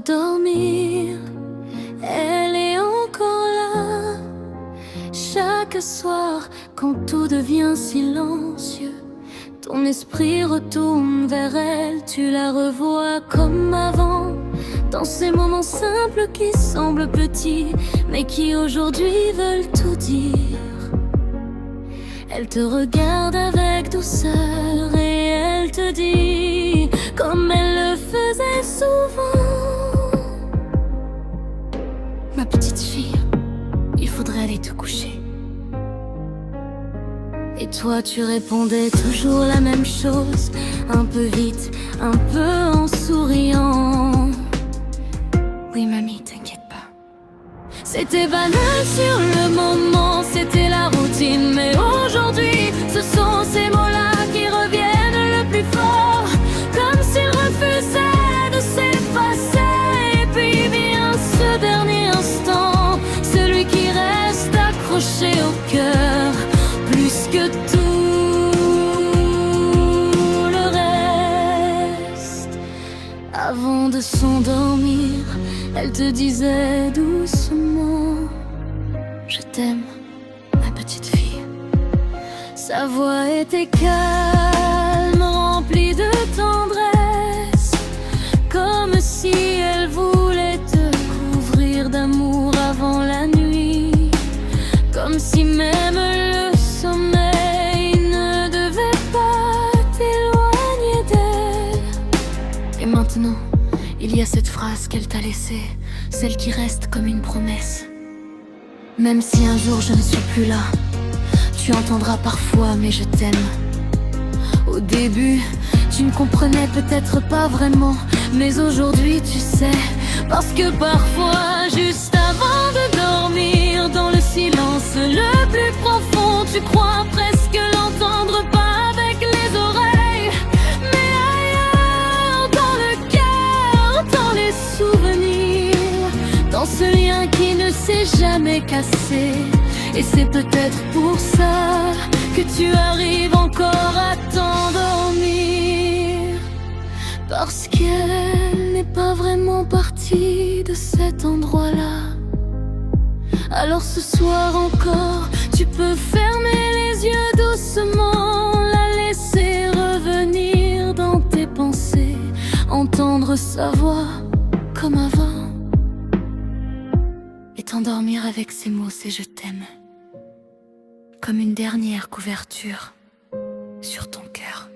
dormir, elle est encore là. Chaque soir, quand tout devient silencieux, ton esprit retourne vers elle, tu la revois comme avant. Dans ces moments simples qui semblent petits, mais qui aujourd'hui veulent tout dire. Elle te regarde avec douceur et elle te dit, comme elle le faisait souvent: ma petite fille, il faudrait aller te coucher. Et toi tu répondais toujours la même chose, un peu vite, un peu en souriant: oui mamie, t'inquiète pas. C'était banal sur le moment, c'était la routine, mais aujourd'hui, ce sont ces mots-là qui reviennent le plus fort, comme s'ils refusaient de s'effacer. Et puis vient ce dernier instant, celui qui reste accroché au cœur, plus que tout le reste. Avant de s'endormir, elle te disait doucement: je t'aime, ma petite fille. Sa voix était calme, remplie de tendresse, comme si elle voulait te couvrir d'amour avant la nuit, comme si même le sommeil ne devait pas t'éloigner d'elle. Et maintenant, il y a cette phrase qu'elle t'a laissée, celle qui reste comme une promesse. Même si un jour je ne suis plus là, tu entendras parfois mais je t'aime. Au début, tu ne comprenais peut-être pas vraiment, mais aujourd'hui tu sais, parce que parfois, juste avant de dormir, dans le silence le plus profond, tu crois presque l'entendre, pas avec les oreilles, mais ailleurs, dans le cœur, dans les souvenirs, dans ce lien qui ne s'est jamais cassé. Et c'est peut-être pour ça que tu arrives encore à t'endormir, parce qu'elle n'est pas vraiment partie de cet endroit-là. Alors ce soir encore, tu peux fermer les yeux doucement, la laisser revenir dans tes pensées, entendre sa voix comme avant, et t'endormir avec ces mots, c'est je t'aime, comme une dernière couverture sur ton cœur.